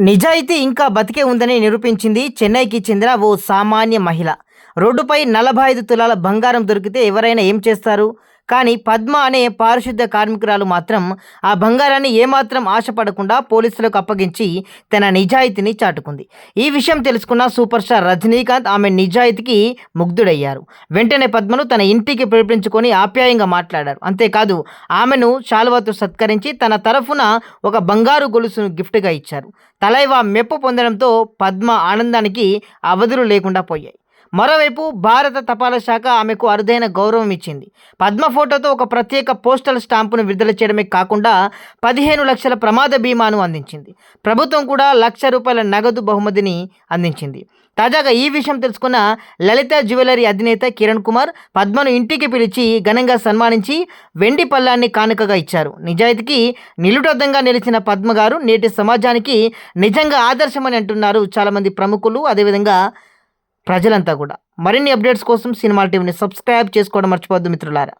నిజాయితీ ఇంకా బతికే ఉందని నిరూపించింది చెన్నైకి చెందిన ఓ సామాన్య మహిళ. రోడ్డుపై 45 తులాల బంగారం దొరికితే ఎవరైనా ఏం చేస్తారు? కానీ పద్మ అనే పారిశుద్ధ్య కార్మికురాలు మాత్రం ఆ బంగారాన్ని ఏమాత్రం ఆశపడకుండా పోలీసులకు అప్పగించి తన నిజాయితీని చాటుకుంది. ఈ విషయం తెలుసుకున్న సూపర్ స్టార్ రజనీకాంత్ ఆమె నిజాయితీకి ముగ్ధుడయ్యారు. వెంటనే పద్మను తన ఇంటికి పిలిపించుకొని ఆప్యాయంగా మాట్లాడారు. అంతేకాదు, ఆమెను శాలువాతో సత్కరించి తన తరఫున ఒక బంగారు గొలుసును గిఫ్ట్గా ఇచ్చారు. తలైవా మెప్పు పొందడంతో పద్మ ఆనందానికి అవధులు లేకుండా పోయాయి. మరోవైపు భారత తపాలా శాఖ ఆమెకు అరుదైన గౌరవం ఇచ్చింది. పద్మ ఫోటోతో ఒక ప్రత్యేక పోస్టల్ స్టాంపును విడుదల చేయడమే కాకుండా 15 లక్షల ప్రమాద బీమాను అందించింది. ప్రభుత్వం కూడా ₹1,00,000 నగదు బహుమతిని అందించింది. తాజాగా ఈ విషయం తెలుసుకున్న లలిత జ్యువెలరీ అధినేత కిరణ్ కుమార్ పద్మను ఇంటికి పిలిచి ఘనంగా సన్మానించి వెండి పళ్ళాన్ని కానుకగా ఇచ్చారు. నిజాయితీకి నిలుటద్దంగా నిలిచిన పద్మ గారు నేటి సమాజానికి నిజంగా ఆదర్శమని అంటున్నారు చాలామంది ప్రముఖులు, అదేవిధంగా ప్రజలంతా కూడా. మరిన్ని అప్డేట్స్ కోసం సినిమా టీవీని సబ్స్క్రైబ్ చేసుకోవడం మర్చిపోవద్దు మిత్రులారా.